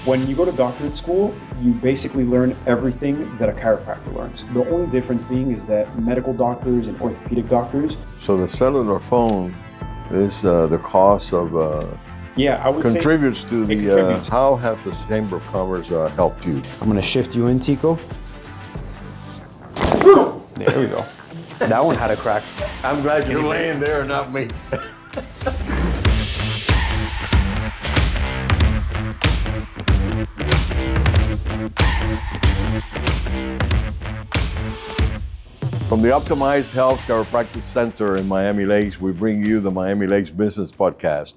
When you go to doctorate school, you basically learn everything that a chiropractor learns. The only difference being is that medical doctors and orthopedic doctors. So the cellular phone is the cost of Yeah, I would contributes say to the. contributes. How has the Chamber of Commerce helped you? I'm gonna shift you in, Tico. There we go. That one had a crack. I'm glad you're laying there, not me. From the Optimized Health Chiropractic Center in Miami Lakes, we bring you the Miami Lakes Business Podcast,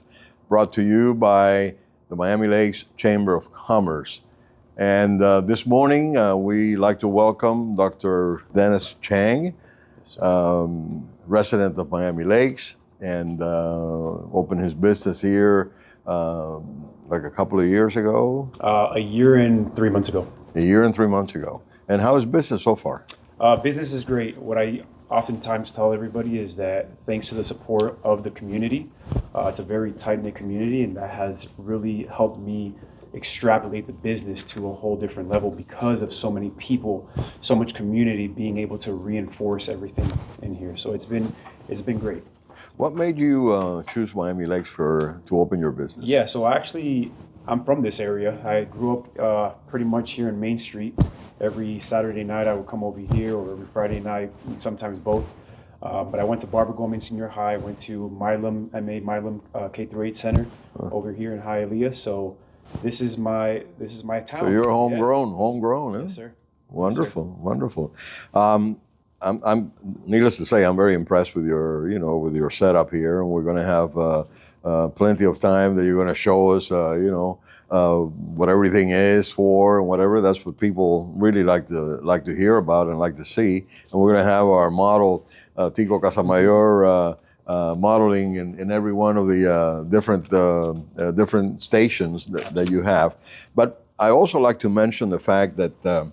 brought to you by the Miami Lakes Chamber of Commerce. And this morning, we like to welcome Dr. Denis Chang, resident of Miami Lakes, and opened his business here like a couple of years ago. A year and 3 months ago. A year and 3 months ago. And how is business so far? Business is great. What I oftentimes tell everybody is that thanks to the support of the community, it's a very tight-knit community, and that has really helped me extrapolate the business to a whole different level because of so many people, so much community being able to reinforce everything in here. So it's been great. What made you choose Miami Lakes to open your business? Yeah, so I'm from this area. I grew up pretty much here in Main Street. Every Saturday night I would come over here, or every Friday night, sometimes both. But I went to Barbara Goldman Senior High. I went to Milam K-8 Center over here in Hialeah. So this is my town. So you're homegrown, eh? Yes, sir. Wonderful, yes, sir. Wonderful. I'm needless to say, I'm very impressed with your setup here, and we're going to have plenty of time that you're going to show us, what everything is for and whatever. That's what people really like to hear about and like to see. And we're going to have our model, Tico Casamayor, modeling in every one of the different stations that you have. But I also like to mention the fact that.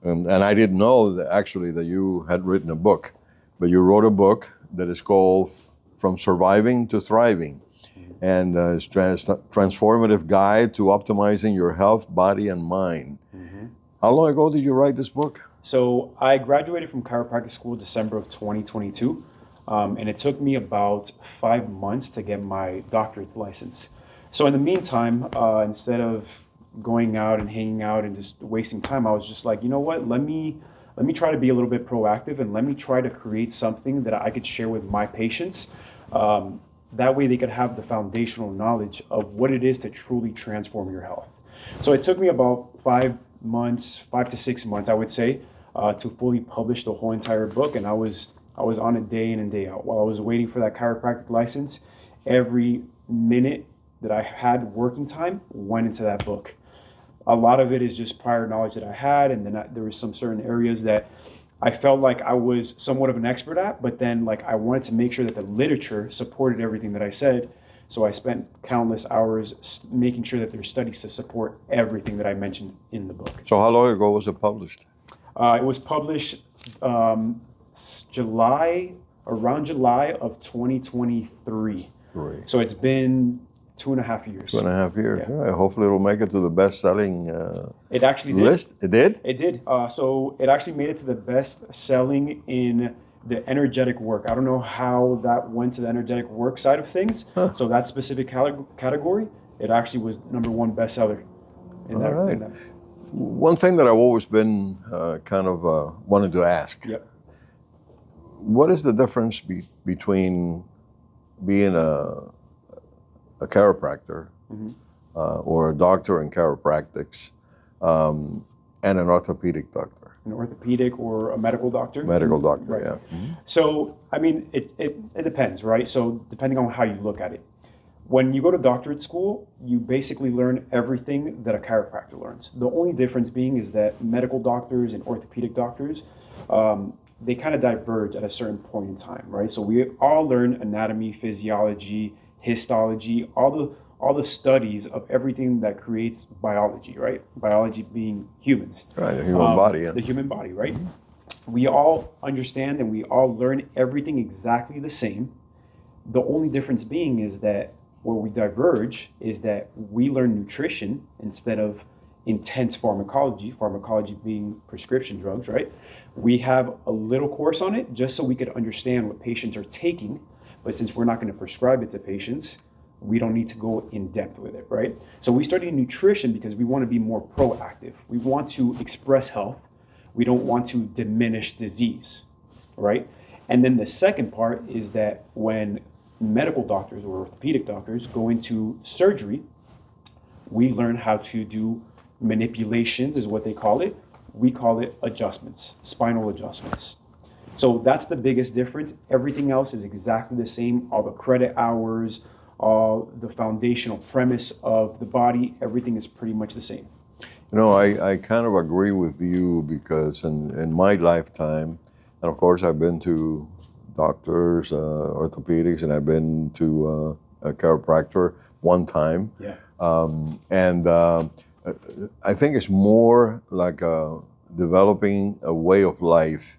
And I didn't know that you had written a book, but you wrote a book that is called From Surviving to Thriving, and it's transformative guide to optimizing your health, body, and mind. Mm-hmm. How long ago did you write this book? So I graduated from chiropractic school December of 2022, and it took me about 5 months to get my doctorate's license. So in the meantime, instead of going out and hanging out and just wasting time, I was just like, you know what, let me try to be a little bit proactive, and let me try to create something that I could share with my patients. That way they could have the foundational knowledge of what it is to truly transform your health. So it took me about 5 to 6 months, I would say, to fully publish the whole entire book. And I was on it day in and day out. While I was waiting for that chiropractic license, every minute that I had working time went into that book. A lot of it is just prior knowledge that I had, and then there was some certain areas that I felt like I was somewhat of an expert at, but then I wanted to make sure that the literature supported everything that I said. So I spent countless hours making sure that there's studies to support everything that I mentioned in the book. So how long ago was it published? It was published around July of 2023. Great. So it's been 2.5 years. 2.5 years. Yeah. Yeah, hopefully it'll make it to the best-selling it actually did. list. It did? It did. So it actually made it to the best-selling in the energetic work. I don't know how that went to the energetic work side of things. Huh. So that specific category, it actually was #1 bestseller in that. Right. In that. One thing that I've always been wanted to ask. Yep. What is the difference between being a chiropractor, mm-hmm, or a doctor in chiropractics, and an orthopedic doctor? An orthopedic or a medical doctor? Medical doctor, right. Yeah. Mm-hmm. So, I mean, it depends, right? So depending on how you look at it. When you go to doctorate school, you basically learn everything that a chiropractor learns. The only difference being is that medical doctors and orthopedic doctors, they kind of diverge at a certain point in time, right? So we all learn anatomy, physiology, histology, all the studies of everything that creates biology, right? Biology being humans. Right, the human body. Yeah. The human body, right? We all understand and we all learn everything exactly the same. The only difference being is that where we diverge is that we learn nutrition instead of intense pharmacology being prescription drugs, right? We have a little course on it just so we could understand what patients are taking, but since we're not going to prescribe it to patients, we don't need to go in depth with it, right? So we study nutrition because we want to be more proactive. We want to express health. We don't want to diminish disease, right? And then the second part is that when medical doctors or orthopedic doctors go into surgery, we learn how to do manipulations, is what they call it. We call it adjustments, spinal adjustments. So that's the biggest difference. Everything else is exactly the same. All the credit hours, all the foundational premise of the body, everything is pretty much the same. You know, I kind of agree with you because in my lifetime, and of course I've been to doctors, orthopedics, and I've been to a chiropractor one time. Yeah. And I think it's more like developing a way of life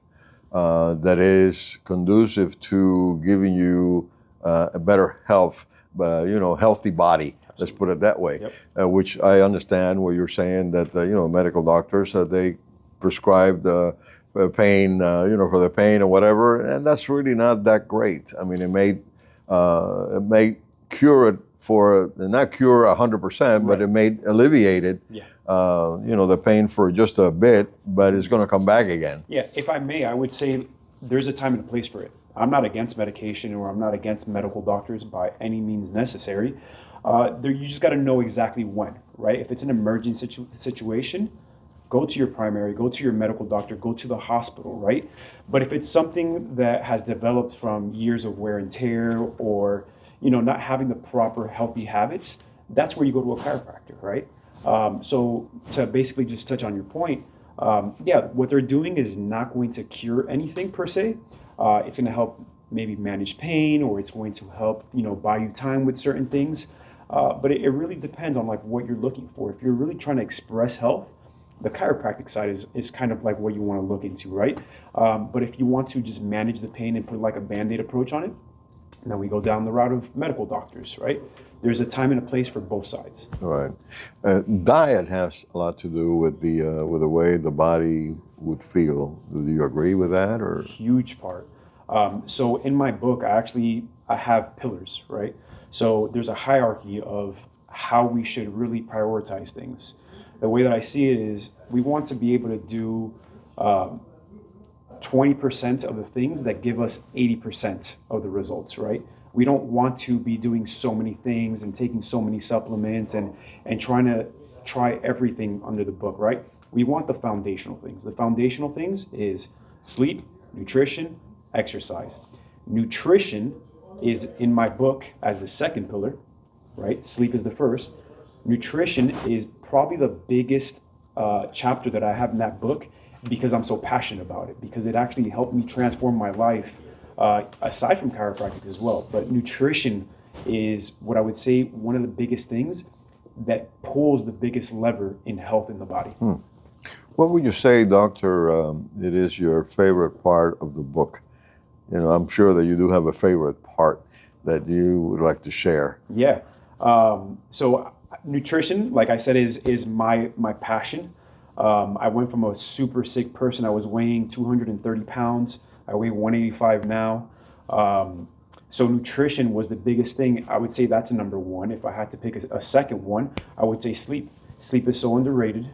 that is conducive to giving you a better health, healthy body. Let's put it that way. Yep. Which I understand what you're saying that medical doctors they prescribe the pain, for the pain or whatever, and that's really not that great. I mean, it may cure it for not cure 100%, but it may alleviate it. Yeah. The pain for just a bit, but it's going to come back again. Yeah, if I may, I would say there's a time and a place for it. I'm not against medication or I'm not against medical doctors by any means necessary. You just got to know exactly when, right? If it's an emergency situation, go to your primary, go to your medical doctor, go to the hospital, right? But if it's something that has developed from years of wear and tear or, not having the proper healthy habits, that's where you go to a chiropractor, right? So to basically just touch on your point, what they're doing is not going to cure anything per se. It's going to help maybe manage pain, or it's going to help, buy you time with certain things. But it really depends on like what you're looking for. If you're really trying to express health, the chiropractic side is kind of like what you want to look into, right? But if you want to just manage the pain and put like a Band-Aid approach on it, then we go down the route of medical doctors, right? There's a time and a place for both sides. Right. Diet has a lot to do with the way the body would feel. Do you agree with that, or? Huge part. So in my book, I have pillars, right? So there's a hierarchy of how we should really prioritize things. The way that I see it is we want to be able to do 20% of the things that give us 80% of the results, right? We don't want to be doing so many things and taking so many supplements and trying to try everything under the book, right? We want the foundational things. The foundational things is sleep, nutrition, exercise. Nutrition is in my book as the second pillar, right? Sleep is the first. Nutrition is probably the biggest chapter that I have in that book because I'm so passionate about it, because it actually helped me transform my life aside from chiropractic as well. But nutrition is what I would say one of the biggest things that pulls the biggest lever in health in the body. What would you say, Doctor, it is your favorite part of the book? I'm sure that you do have a favorite part that you would like to share. Yeah. So nutrition, like I said, is my passion. I went from a super sick person. I was weighing 230 pounds. I weigh 185 now. So nutrition was the biggest thing. I would say that's number one. If I had to pick a second one, I would say sleep. Sleep is so underrated.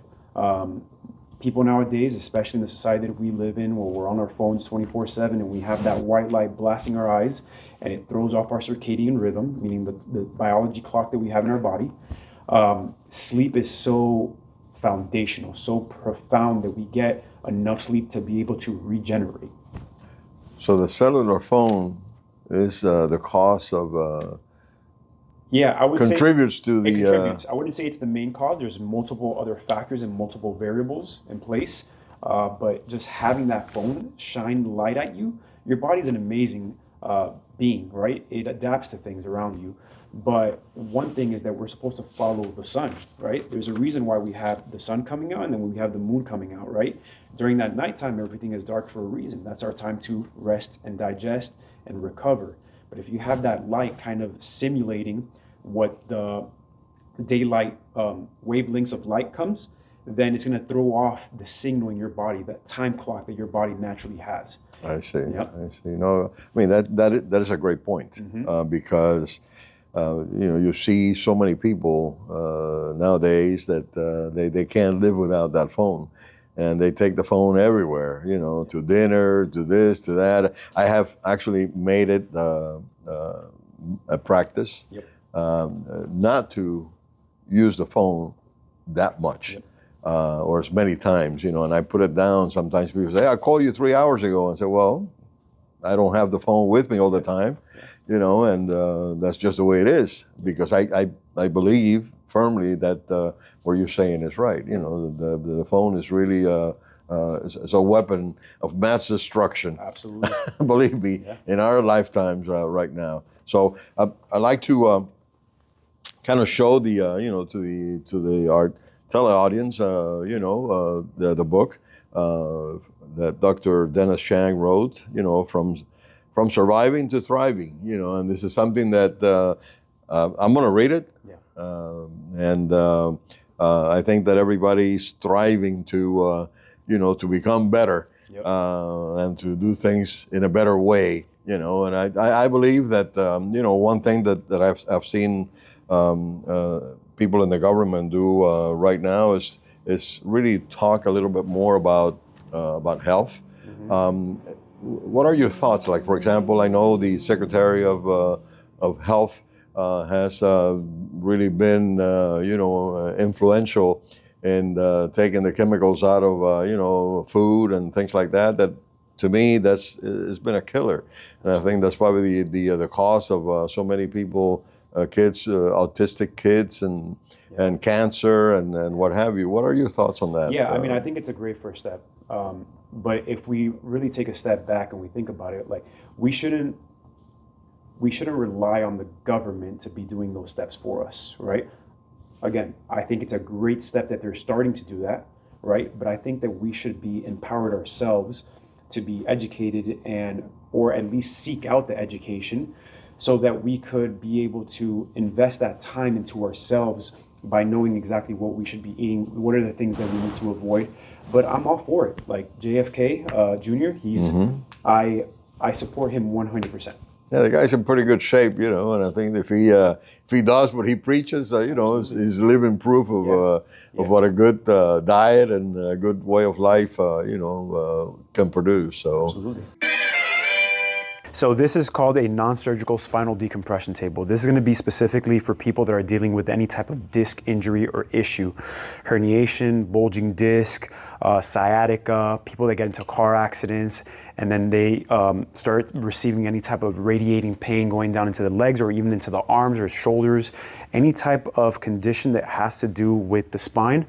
People nowadays, especially in the society that we live in, where we're on our phones 24/7 and we have that white light blasting our eyes, and it throws off our circadian rhythm, meaning the biology clock that we have in our body. Sleep is so foundational, so profound that we get enough sleep to be able to regenerate. So the cellular phone is the cause of I would contributes say to the. It contributes. I wouldn't say it's the main cause. There's multiple other factors and multiple variables in place. But just having that phone shine light at you, your body's an amazing being, right? It adapts to things around you. But one thing is that we're supposed to follow the sun, right? There's a reason why we have the sun coming out and then we have the moon coming out, right? During that nighttime, everything is dark for a reason. That's our time to rest and digest and recover. But if you have that light kind of simulating what the daylight wavelengths of light comes, then it's going to throw off the signal in your body, that time clock that your body naturally has. I see. Yep. I see. No, I mean that is a great point because you see so many people nowadays that they can't live without that phone, and they take the phone everywhere. To dinner, to this, to that. I have actually made it a practice not to use the phone that much. Yep. Or as many times, and I put it down. Sometimes people say, "I called you 3 hours ago," and say, "Well, I don't have the phone with me all the time, and that's just the way it is." Because I believe firmly that what you're saying is right. The phone is really is a weapon of mass destruction. Absolutely. Believe me, in our lifetimes right now. So I like to kind of show the to the art. Tell the audience, the book that Dr. Denis Chang wrote, from surviving to thriving, and this is something that I'm going to read it. And I think that everybody's striving to, to become better and to do things in a better way, and I believe that, one thing that I've seen people in the government do right now is really talk a little bit more about health. What are your thoughts? Like, for example, I know the Secretary of Health has really been influential in taking the chemicals out of food and things like that. That to me, it's been a killer, and I think that's probably the cause of so many people. Kids, autistic kids, and cancer, and what have you. What are your thoughts on that? Yeah, I mean, I think it's a great first step. But if we really take a step back and we think about it, like we shouldn't rely on the government to be doing those steps for us, right? Again, I think it's a great step that they're starting to do that, right? But I think that we should be empowered ourselves to be educated or at least seek out the education, so that we could be able to invest that time into ourselves by knowing exactly what we should be eating, what are the things that we need to avoid. But I'm all for it. Like JFK Jr., I support him 100%. Yeah, the guy's in pretty good shape, and I think if he does what he preaches, is living proof of what a good diet and a good way of life, can produce. So. Absolutely. So this is called a non-surgical spinal decompression table. This is going to be specifically for people that are dealing with any type of disc injury or issue. Herniation, bulging disc, sciatica, people that get into car accidents, and then they start receiving any type of radiating pain going down into the legs or even into the arms or shoulders. Any type of condition that has to do with the spine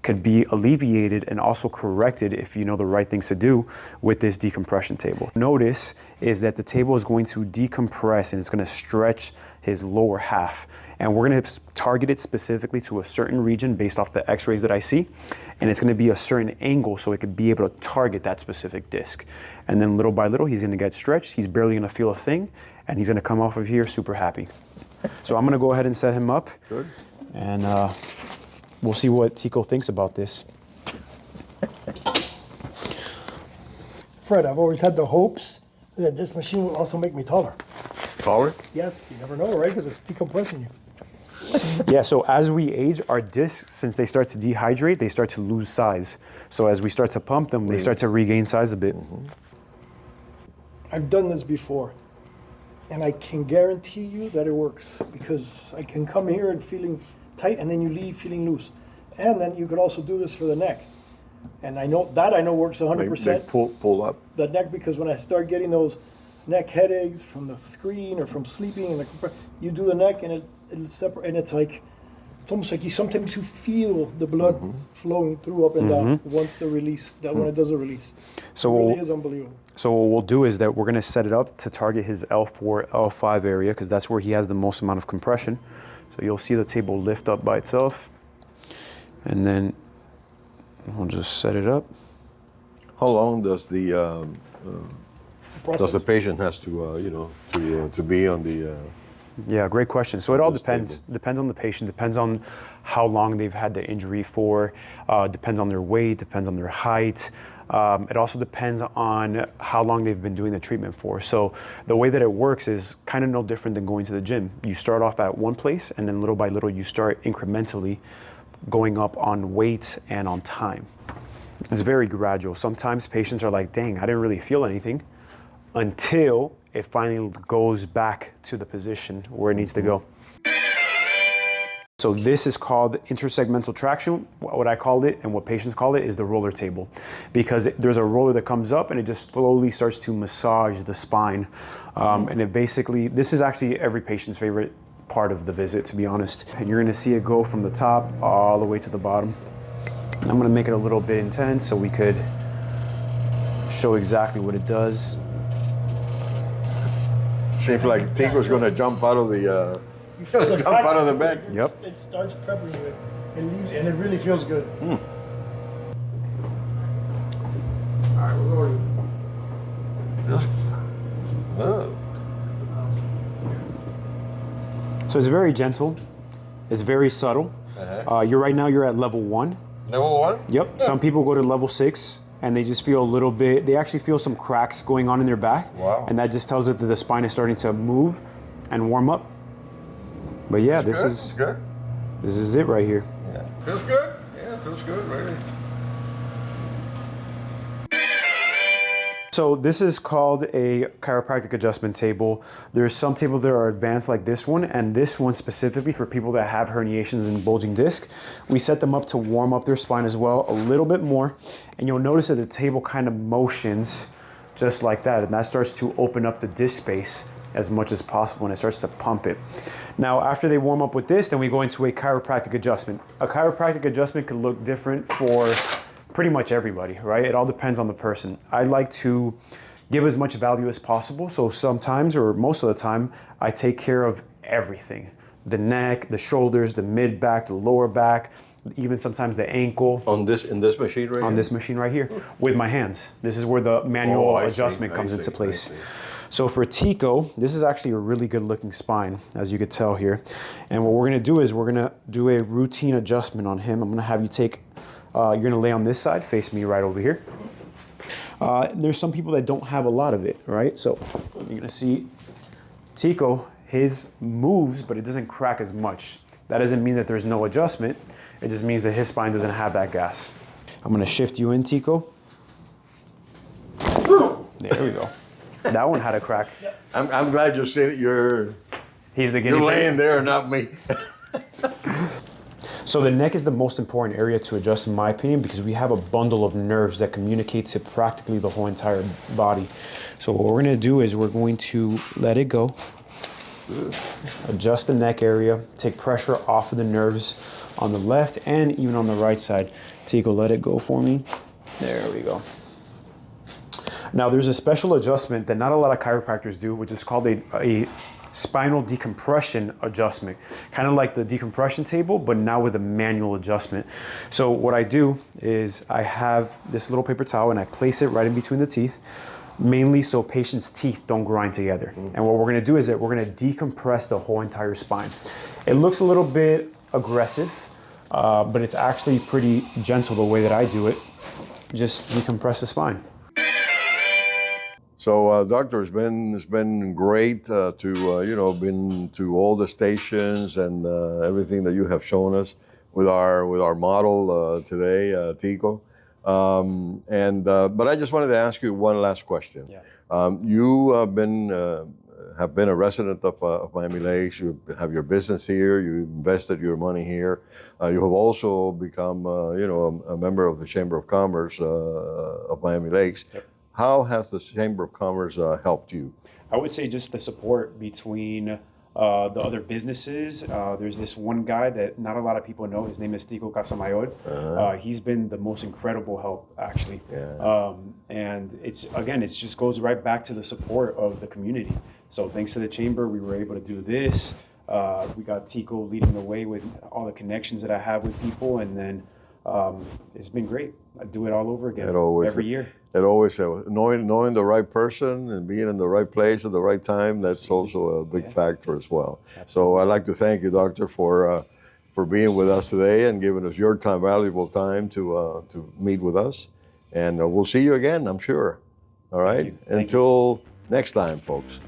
could be alleviated and also corrected if you know the right things to do with this decompression table. Notice is that the table is going to decompress and it's going to stretch his lower half. And we're going to target it specifically to a certain region based off the x-rays that I see. And it's going to be a certain angle so it could be able to target that specific disc. And then little by little, he's going to get stretched. He's barely going to feel a thing. And he's going to come off of here super happy. So I'm going to go ahead and set him up. Good. And we'll see what Tico thinks about this. Fred, I've always had the hopes that this machine will also make me taller. Taller? Yes, you never know, right? Because it's decompressing you. Yeah, so as we age, our discs, since they start to dehydrate, they start to lose size. So as we start to pump them, they start to regain size a bit. I've done this before, and I can guarantee you that it works, because I can come here and feeling tight, and then you leave feeling loose. And then you could also do this for the neck. And I know works 100%. They pull up. The neck, because when I start getting those neck headaches from the screen or from sleeping, and you do the neck and it'll separate, and it's almost like sometimes you feel the blood flowing through up and down once the release, when it does a release. So it really is unbelievable. So what we'll do is that we're going to set it up to target his L4, L5 area, because that's where he has the most amount of compression. So you'll see the table lift up by itself, and then we'll just set it up. How long does the patient has to to be on the Yeah, great question. So it all This depends on the patient, depends on how long they've had the injury for, depends on their weight, depends on their height. It also depends on how long they've been doing the treatment for. So the way that it works is kind of no different than going to the gym. You start off at one place, and then little by little you start incrementally going up on weight and on time. It's very gradual. Sometimes patients are like, dang, I didn't really feel anything, until it finally goes back to the position where it needs to go. So this is called intersegmental traction. What I called it and what patients call it is the roller table, because there's a roller that comes up and it just slowly starts to massage the spine. And it basically, this is actually every patient's favorite part of the visit, to be honest. And you're gonna see it go from the top all the way to the bottom. And I'm gonna make it a little bit intense so we could show exactly what it does. Seems like Tico's going to jump out of the You feel like jump out of the bed. Yep. It starts prepping you. It leaves, and it really feels good. All right, we're going. Oh. So it's very gentle, it's very subtle. You're at level 1. Level 1? Yep. Some people go to level 6 and they just feel a little bit, they actually feel some cracks going on in their back. Wow. And that just tells it that the spine is starting to move and warm up. But yeah, this is it right here. Yeah. Feels good? Yeah, feels good, really. So this is called a chiropractic adjustment table. There's some tables that are advanced like this one, and this one specifically for people that have herniations and bulging disc. We set them up to warm up their spine as well a little bit more, and you'll notice that the table kind of motions just like that, and that starts to open up the disc space as much as possible, and it starts to pump it. Now, after they warm up with this, then we go into a chiropractic adjustment. A chiropractic adjustment could look different for pretty much everybody, right? It all depends on the person. I like to give as much value as possible, so sometimes, or most of the time, I take care of everything. The neck, the shoulders, the mid back, the lower back, even sometimes the ankle. In this machine right here? On this machine right here, with my hands. This is where the manual adjustment comes into place. So for Tico, this is actually a really good looking spine, as you could tell here. And what we're gonna do is we're gonna do a routine adjustment on him. I'm gonna have you take, you're gonna lay on this side, face me right over here. There's some people that don't have a lot of it, right? So you're gonna see Tico, his moves, but it doesn't crack as much. That doesn't mean that there's no adjustment. It just means that his spine doesn't have that gas. I'm gonna shift you in, Tico. There we go. That one had a crack. I'm glad you're sitting. You're laying there, not me. So the neck is the most important area to adjust, in my opinion, because we have a bundle of nerves that communicate to practically the whole entire body. So what we're gonna do is we're going to let it go, adjust the neck area, take pressure off of the nerves on the left and even on the right side. Tico, let it go for me. There we go. Now there's a special adjustment that not a lot of chiropractors do, which is called a spinal decompression adjustment. Kind of like the decompression table, but now with a manual adjustment. So what I do is I have this little paper towel and I place it right in between the teeth, mainly so patients' teeth don't grind together. And what we're gonna do is that we're gonna decompress the whole entire spine. It looks a little bit aggressive, but it's actually pretty gentle the way that I do it. Just decompress the spine. So, doctor, it's been great been to all the stations and everything that you have shown us with our model today, Tico. But I just wanted to ask you one last question. Yeah. You have been a resident of Miami Lakes. You have your business here. You invested your money here. You have also become a member of the Chamber of Commerce of Miami Lakes. Yep. How has the Chamber of Commerce helped you? I would say just the support between the other businesses. There's this one guy that not a lot of people know. His name is Tico Casamayor. He's been the most incredible help, actually. Yeah. And it just goes right back to the support of the community. So thanks to the Chamber, we were able to do this. We got Tico leading the way with all the connections that I have with people, and then It's been great. I do it all over again every year. It always knowing the right person and being in the right place at the right time. That's also a big factor as well. Absolutely. So I'd like to thank you, Doctor, for being with us today and giving us your time, valuable time to meet with us. And we'll see you again, I'm sure. All right. Thank you. Until next time, folks.